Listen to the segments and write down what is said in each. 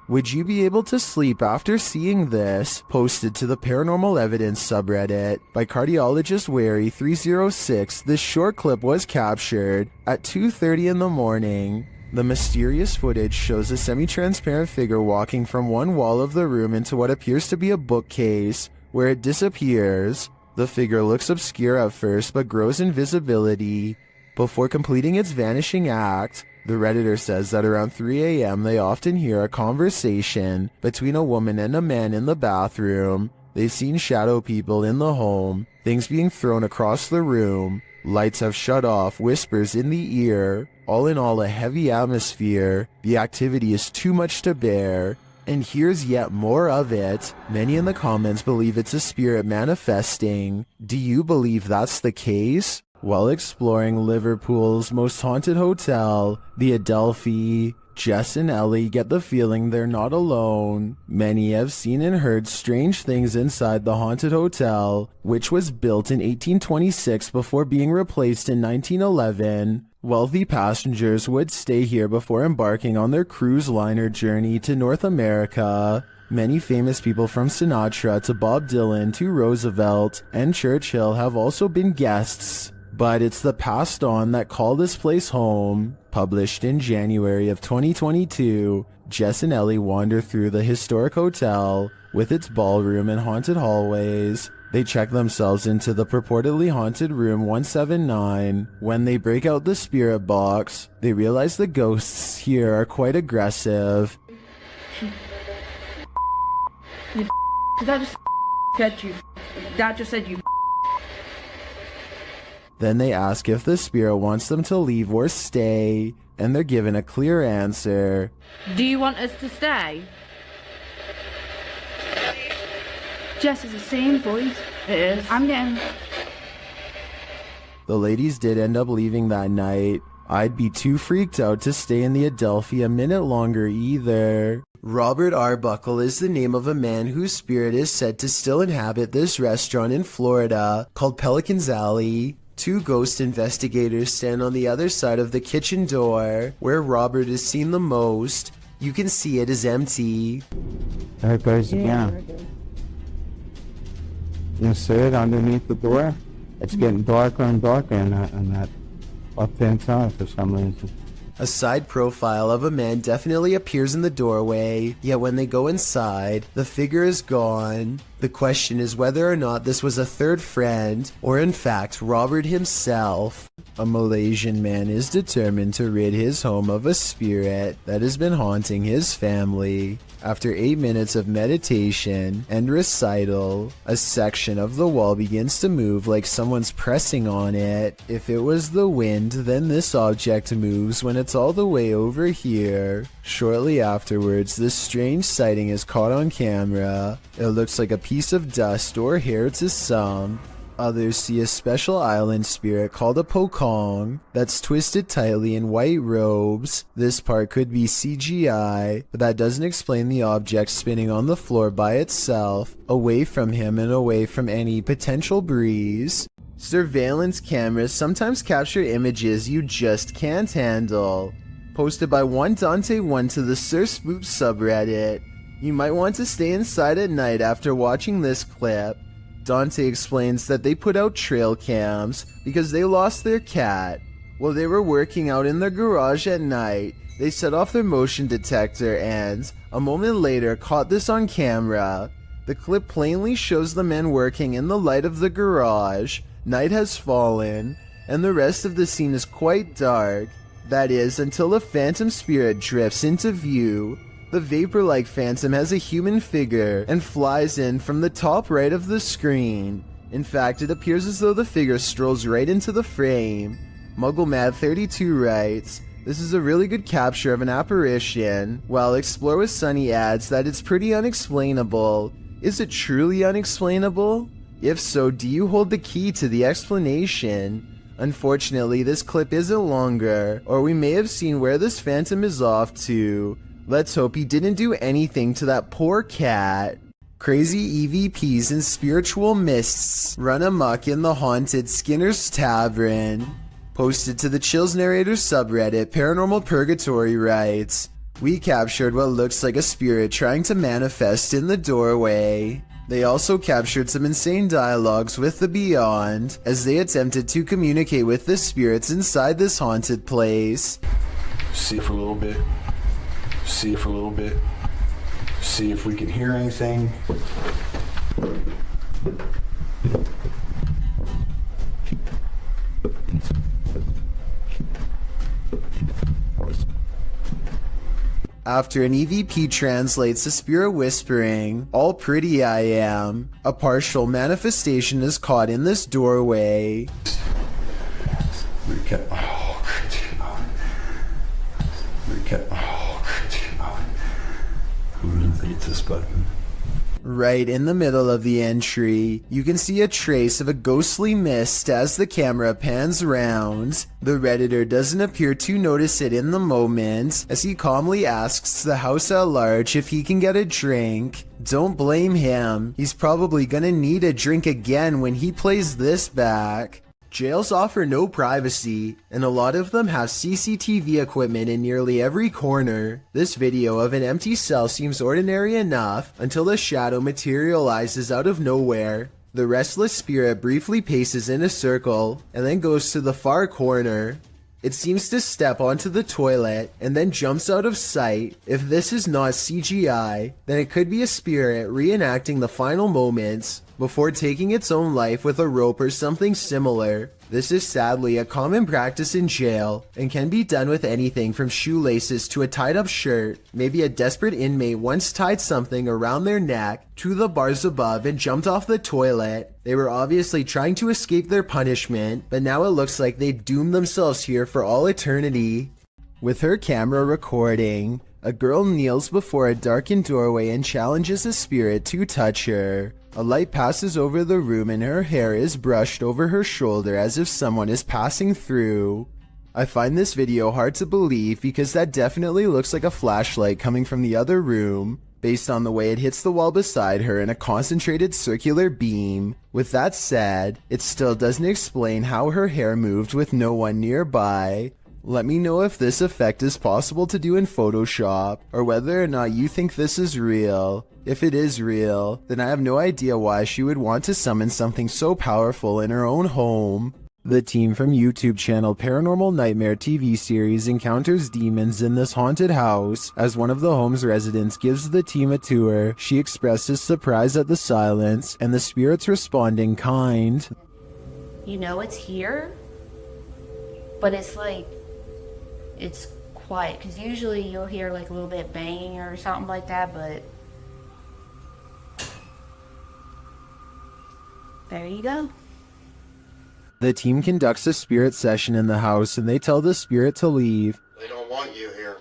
Would you be able to sleep after seeing this? Posted to the Paranormal Evidence subreddit by cardiologist Wary306, this short clip was captured at 2:30 in the morning. The mysterious footage shows a semi-transparent figure walking from one wall of the room into what appears to be a bookcase, where it disappears. The figure looks obscure at first but grows in visibility before completing its vanishing act. The Redditor says that around 3 a.m. they often hear a conversation between a woman and a man in the bathroom. They've seen shadow people in the home, things being thrown across the room, lights have shut off, whispers in the ear. All in all, a heavy atmosphere. The activity is too much to bear. And here's yet more of it. Many in the comments believe it's a spirit manifesting. Do you believe that's the case? While exploring Liverpool's most haunted hotel, the Adelphi, Jess and Ellie get the feeling they're not alone. Many have seen and heard strange things inside the haunted hotel, which was built in 1826 before being replaced in 1911. Wealthy passengers would stay here before embarking on their cruise liner journey to North America. Many famous people from Sinatra to Bob Dylan to Roosevelt and Churchill have also been guests. But it's the passed on that call this place home. Published in January of 2022, Jess and Ellie wander through the historic hotel with its ballroom and haunted hallways. They check themselves into the purportedly haunted room 179. When they break out the spirit box, they realize the ghosts here are quite aggressive. Did that just said you? That just said you. Then they ask if the spirit wants them to leave or stay, and they're given a clear answer. Do you want us to stay? Jess, is the same voice. It is. I'm getting... The ladies did end up leaving that night. I'd be too freaked out to stay in the Adelphi a minute longer either. Robert Arbuckle is the name of a man whose spirit is said to still inhabit this restaurant in Florida called Pelican's Alley. Two ghost investigators stand on the other side of the kitchen door, where Robert is seen the most. You can see it is empty. There it goes again. You see it underneath the door? It's getting darker and darker in that left-hand side for some reason. A side profile of a man definitely appears in the doorway, yet when they go inside, the figure is gone. The question is whether or not this was a third friend, or in fact Robert himself. A Malaysian man is determined to rid his home of a spirit that has been haunting his family. After 8 minutes of meditation and recital, a section of the wall begins to move like someone's pressing on it. If it was the wind, then this object moves when it's all the way over here. Shortly afterwards, this strange sighting is caught on camera. It looks like a piece of dust or hair to some. Others see a special island spirit called a pokong that's twisted tightly in white robes. This part could be CGI, but that doesn't explain the object spinning on the floor by itself, away from him and away from any potential breeze. Surveillance cameras sometimes capture images you just can't handle. Posted by one Dante1 to the Sir Spook subreddit. You might want to stay inside at night after watching this clip. Dante explains that they put out trail cams because they lost their cat. While they were working out in their garage at night, they set off their motion detector and, a moment later, caught this on camera. The clip plainly shows the men working in the light of the garage. Night has fallen, and the rest of the scene is quite dark. That is, until a phantom spirit drifts into view. The vapor-like phantom has a human figure and flies in from the top right of the screen. In fact, it appears as though the figure strolls right into the frame. MuggleMad32 writes, "This is a really good capture of an apparition," while Explore with Sunny adds that it's pretty unexplainable. Is it truly unexplainable? If so, do you hold the key to the explanation? Unfortunately, this clip isn't longer, or we may have seen where this phantom is off to. Let's hope he didn't do anything to that poor cat. Crazy EVPs and spiritual mists run amok in the haunted Skinner's Tavern. Posted to the Chills Narrator subreddit, Paranormal Purgatory writes, We captured what looks like a spirit trying to manifest in the doorway. They also captured some insane dialogues with the Beyond as they attempted to communicate with the spirits inside this haunted place. See it for a little bit. See it for a little bit. See if we can hear anything. After an EVP translates the spirit whispering, "All pretty I am," a partial manifestation is caught in this doorway. Recap. Oh, recap. Oh, who beat this button? Right in the middle of the entry, you can see a trace of a ghostly mist as the camera pans round. The Redditor doesn't appear to notice it in the moment, as he calmly asks the house at large if he can get a drink. Don't blame him, he's probably gonna need a drink again when he plays this back. Jails offer no privacy, and a lot of them have CCTV equipment in nearly every corner. This video of an empty cell seems ordinary enough until the shadow materializes out of nowhere. The restless spirit briefly paces in a circle and then goes to the far corner. It seems to step onto the toilet and then jumps out of sight. If this is not CGI, then it could be a spirit reenacting the final moments before taking its own life with a rope or something similar. This is sadly a common practice in jail and can be done with anything from shoelaces to a tied up shirt. Maybe a desperate inmate once tied something around their neck to the bars above and jumped off the toilet. They were obviously trying to escape their punishment, but now it looks like they doomed themselves here for all eternity. With her camera recording, a girl kneels before a darkened doorway and challenges a spirit to touch her. A light passes over the room and her hair is brushed over her shoulder as if someone is passing through. I find this video hard to believe because that definitely looks like a flashlight coming from the other room, based on the way it hits the wall beside her in a concentrated circular beam. With that said, it still doesn't explain how her hair moved with no one nearby. Let me know if this effect is possible to do in Photoshop, or whether or not you think this is real. If it is real, then I have no idea why she would want to summon something so powerful in her own home. The team from YouTube channel Paranormal Nightmare TV series encounters demons in this haunted house. As one of the home's residents gives the team a tour, she expresses surprise at the silence, and the spirits respond in kind. You know it's here, but it's like, it's quiet, because usually you'll hear like a little bit banging or something like that, but there you go. The team conducts a spirit session in the house and they tell the spirit to leave. They don't want you here.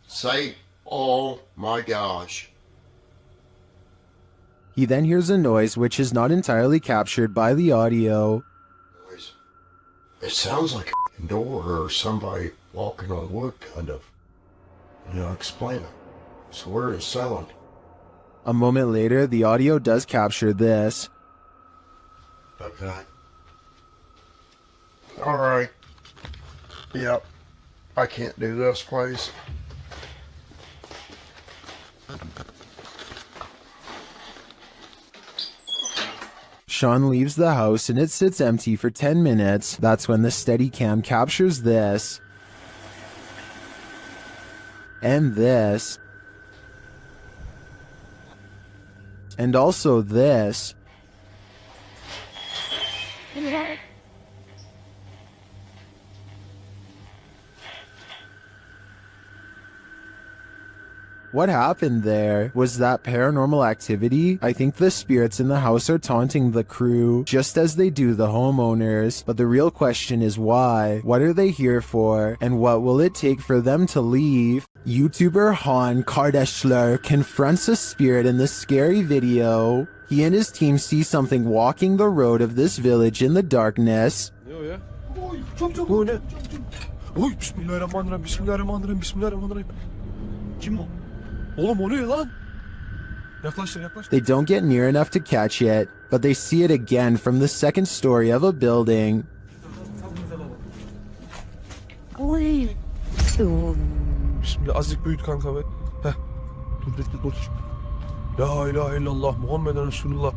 Say, oh my gosh. He then hears a noise which is not entirely captured by the audio. It sounds like a door or somebody walking on wood, kind of. Explain it. So where is sound? A moment later, the audio does capture this. Okay. Alright. Yep. I can't do this, please. Sean leaves the house and it sits empty for 10 minutes. That's when the Steadicam captures this. And this. And also this. What happened there? Was that paranormal activity? I think the spirits in the house are taunting the crew, just as they do the homeowners. But the real question is why? What are they here for? And what will it take for them to leave? YouTuber Han Kardashler confronts a spirit in this scary video. He and his team see something walking the road of this village in the darkness. They don't get near enough to catch it, but they see it again from the second story of a building. Bismillah. Azıcık büyüt kanka be. Heh. Dur. La ilahe illallah Muhammeden Resulullah.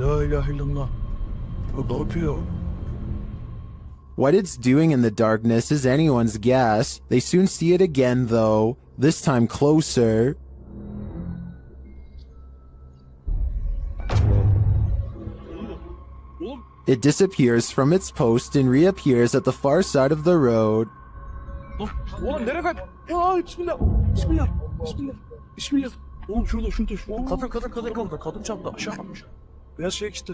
La ilahe illallah. O ne yapıyor? What it's doing in the darkness is anyone's guess. They soon see it again though, this time closer. It disappears from its post and reappears at the far side of the road. Oğlum nereye kayıp? Ya bismillah. Bismillah. Oğlum şurada. Kadın çarptı aşağı. Beyaz şey gitti.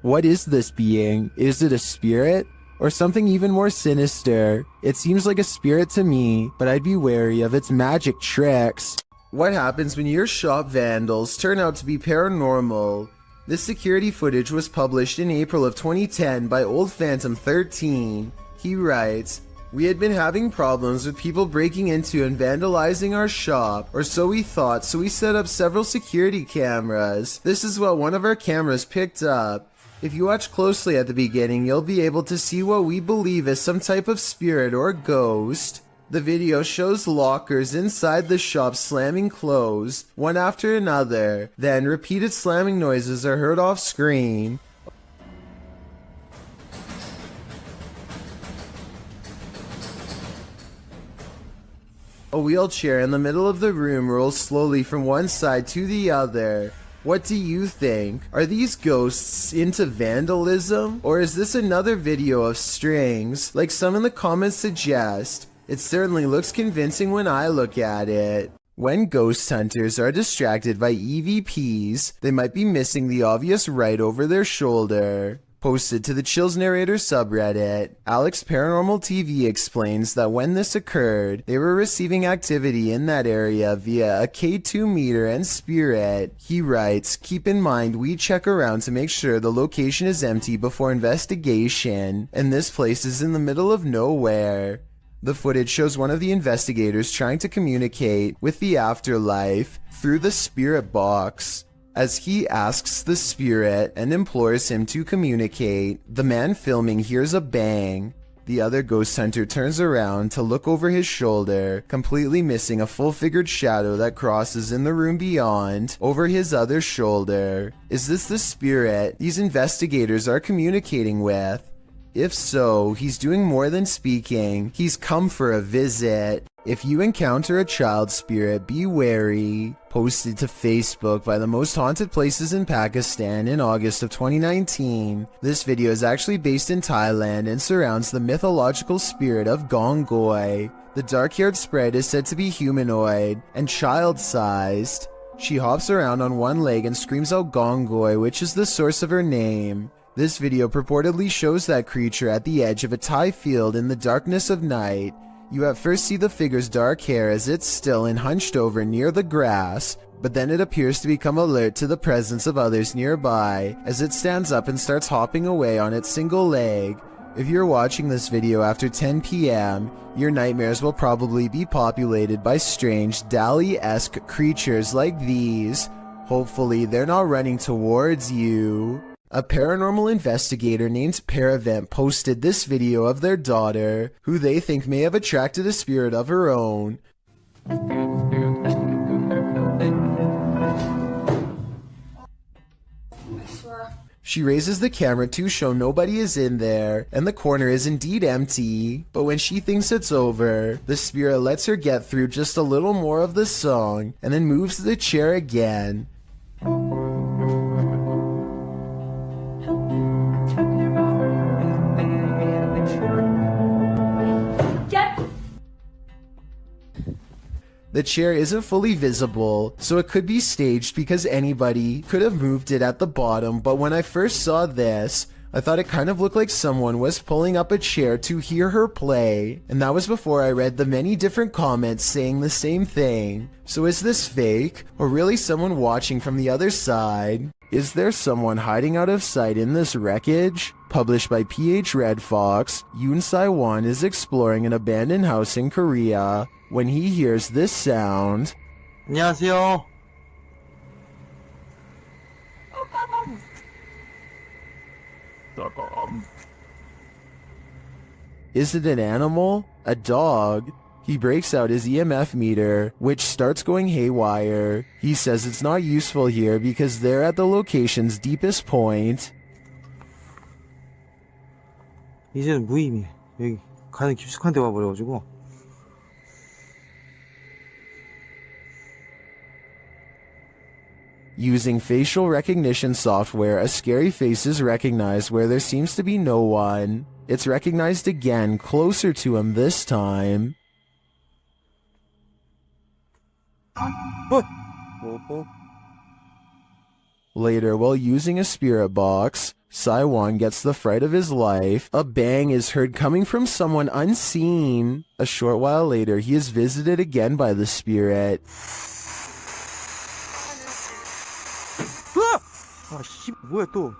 What is this being? Is it a spirit? Or something even more sinister? It seems like a spirit to me, but I'd be wary of its magic tricks. What happens when your shop vandals turn out to be paranormal? This security footage was published in April of 2010 by Old Phantom 13. He writes, "We had been having problems with people breaking into and vandalizing our shop, or so we thought, so we set up several security cameras. This is what one of our cameras picked up. If you watch closely at the beginning, you'll be able to see what we believe is some type of spirit or ghost. The video shows lockers inside the shop slamming closed, one after another. Then repeated slamming noises are heard off screen. A wheelchair in the middle of the room rolls slowly from one side to the other. What do you think? Are these ghosts into vandalism? Or is this another video of strings, like some in the comments suggest? It certainly looks convincing when I look at it. When ghost hunters are distracted by EVPs, they might be missing the obvious right over their shoulder." Posted to the Chills Narrator subreddit, Alex Paranormal TV explains that when this occurred, they were receiving activity in that area via a K2 meter and spirit. He writes, "Keep in mind we check around to make sure the location is empty before investigation, and this place is in the middle of nowhere." The footage shows one of the investigators trying to communicate with the afterlife through the spirit box. As he asks the spirit and implores him to communicate, the man filming hears a bang. The other ghost hunter turns around to look over his shoulder, completely missing a full-figured shadow that crosses in the room beyond, over his other shoulder. Is this the spirit these investigators are communicating with? If so, he's doing more than speaking. He's come for a visit. If you encounter a child spirit, be wary. Posted to Facebook by the most haunted places in Pakistan in August of 2019. This video is actually based in Thailand and surrounds the mythological spirit of Gongoi. The dark-haired sprite is said to be humanoid and child-sized. She hops around on one leg and screams out Gongoi, which is the source of her name. This video purportedly shows that creature at the edge of a Thai field in the darkness of night. You at first see the figure's dark hair as it's still and hunched over near the grass, but then it appears to become alert to the presence of others nearby as it stands up and starts hopping away on its single leg. If you're watching this video after 10 p.m., your nightmares will probably be populated by strange Dali-esque creatures like these. Hopefully they're not running towards you. A paranormal investigator named Paravent posted this video of their daughter, who they think may have attracted a spirit of her own. She raises the camera to show nobody is in there, and the corner is indeed empty. But when she thinks it's over, the spirit lets her get through just a little more of the song, and then moves the chair again. The chair isn't fully visible, so it could be staged because anybody could have moved it at the bottom, but when I first saw this, I thought it kind of looked like someone was pulling up a chair to hear her play, and that was before I read the many different comments saying the same thing. So is this fake, or really someone watching from the other side? Is there someone hiding out of sight in this wreckage? Published by PH Red Fox, Yoon Sai-won is exploring an abandoned house in Korea when he hears this sound. 안녕하세요. Is it an animal? A dog? He breaks out his EMF meter, which starts going haywire. He says it's not useful here because they're at the location's deepest point. 이제는 무의미해. 여기 가는 깊숙한 데 와버려가지고. Using facial recognition software, a scary face is recognized where there seems to be no one. It's recognized again, closer to him this time. Later, while using a spirit box, Saiwan gets the fright of his life. A bang is heard coming from someone unseen. A short while later, he is visited again by the spirit. 뭐야 또?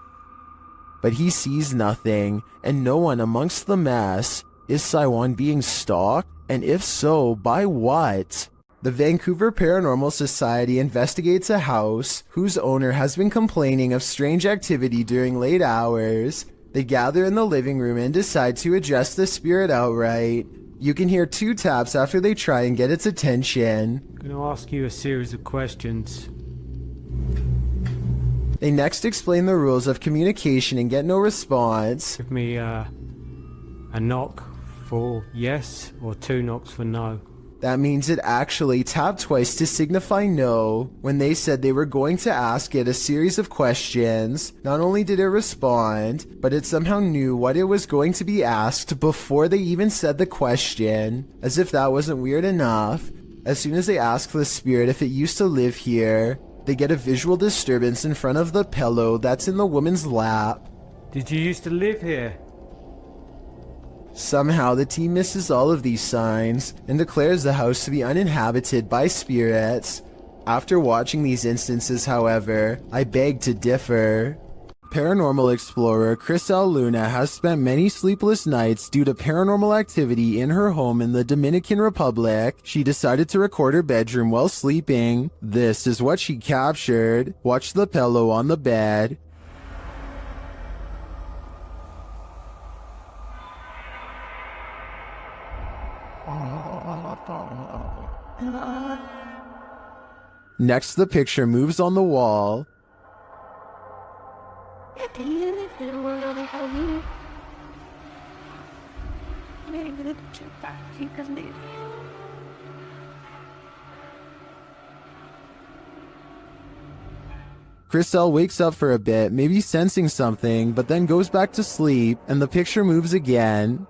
But he sees nothing, and no one amongst the mess. Is Saiwan being stalked? And if so, by what? The Vancouver Paranormal Society investigates a house whose owner has been complaining of strange activity during late hours. They gather in the living room and decide to address the spirit outright. You can hear 2 taps after they try and get its attention. I'm going to ask you a series of questions. They next explain the rules of communication and get no response. Give me a knock for yes or 2 knocks for no. That means it actually tapped twice to signify no. When they said they were going to ask it a series of questions, not only did it respond, but it somehow knew what it was going to be asked before they even said the question. As if that wasn't weird enough. As soon as they ask the spirit if it used to live here, they get a visual disturbance in front of the pillow that's in the woman's lap. Did you used to live here? Somehow the team misses all of these signs and declares the house to be uninhabited by spirits. After watching these instances, however, I beg to differ. Paranormal explorer Crisel Luna has spent many sleepless nights due to paranormal activity in her home in the Dominican Republic. She decided to record her bedroom while sleeping. This is what she captured. Watch the pillow on the bed. Next, the picture moves on the wall. Crisel wakes up for a bit, maybe sensing something, but then goes back to sleep, and the picture moves again.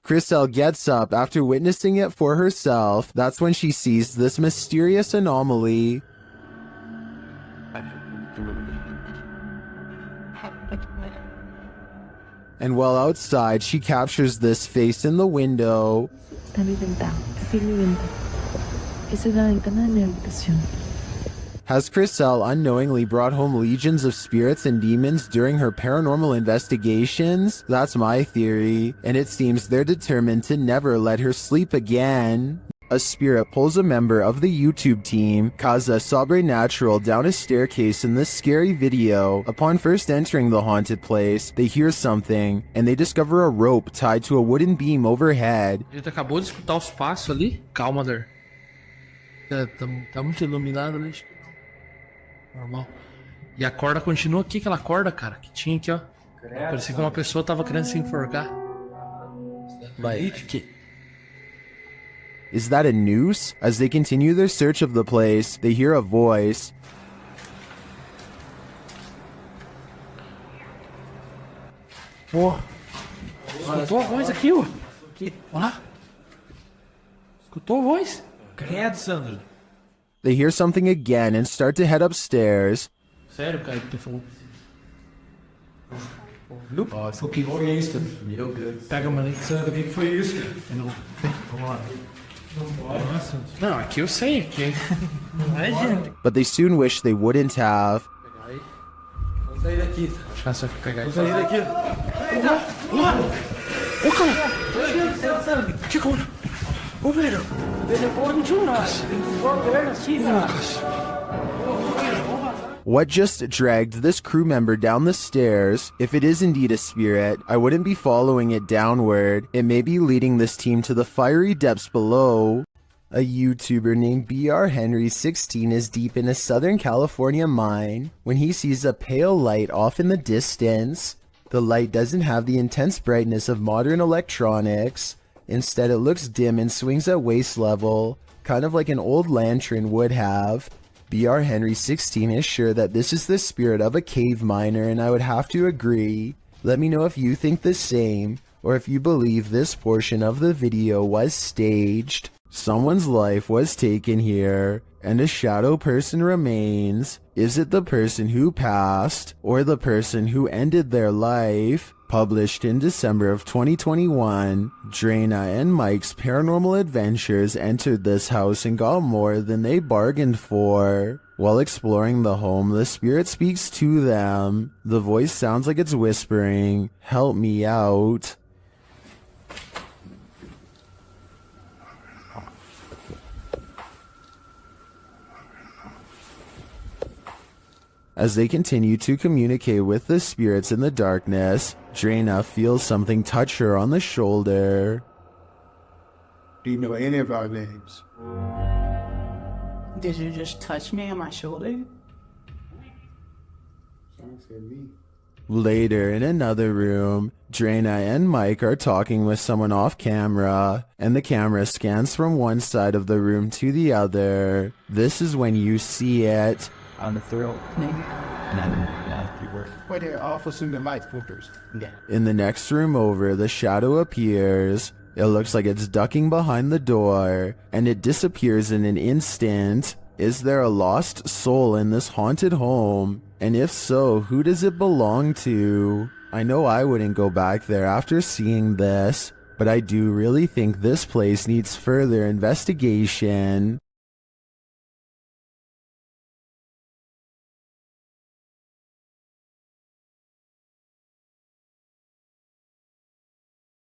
Crisel gets up after witnessing it for herself. That's when she sees this mysterious anomaly. And while outside, she captures this face in the window. Has Crisel unknowingly brought home legions of spirits and demons during her paranormal investigations? That's my theory, and it seems they're determined to never let her sleep again. A spirit pulls a member of the YouTube team, Kaza Sobrenatural, down a staircase in this scary video. Upon first entering the haunted place, they hear something, and they discover a rope tied to a wooden beam overhead. A gente acabou de escutar os passos ali. Calma, Der. Tá muito iluminado ali. Normal. E a corda continua aqui, aquela corda, cara, que tinha aqui, ó. Parecia que uma pessoa tava querendo se enforcar. Vai. Is that a noose? As they continue their search of the place, they hear a voice. Pô. Escutou a voz aqui, ó. Olha lá. Escutou a voz? Credo, Sandro. They hear something again and start to head upstairs. Sério, cara, que tu falou. O que foi isso? Meu Deus. Pega uma ali. Sandro, o que foi isso? Vamos lá. Não, aqui eu sei, aqui. Não é, gente. But they soon wish they wouldn't have. Vamos sair daqui. Deixa eu só pegar isso. Vamos sair daqui. What just dragged this crew member down the stairs? If it is indeed a spirit, I wouldn't be following it downward. It may be leading this team to the fiery depths below. A YouTuber named BR Henry16 is deep in a Southern California mine when he sees a pale light off in the distance. The light doesn't have the intense brightness of modern electronics. Instead, it looks dim and swings at waist level, kind of like an old lantern would have. BR Henry16 is sure that this is the spirit of a cave miner, and I would have to agree. Let me know if you think the same, or if you believe this portion of the video was staged. Someone's life was taken here, and a shadow person remains. Is it the person who passed, or the person who ended their life? Published in December of 2021, Drana and Mike's paranormal adventures entered this house and got more than they bargained for. While exploring the home, the spirit speaks to them. The voice sounds like it's whispering, "Help me out." As they continue to communicate with the spirits in the darkness, Drana feels something touch her on the shoulder. Do you know any of our names? Did you just touch me on my shoulder? Later, in another room, Drana and Mike are talking with someone off camera, and the camera scans from one side of the room to the other. This is when you see it. On the thrill. Where they're officers and light filters. In the next room over, the shadow appears. It looks like it's ducking behind the door, and it disappears in an instant. Is there a lost soul in this haunted home? And if so, who does it belong to? I know I wouldn't go back there after seeing this, but I do really think this place needs further investigation.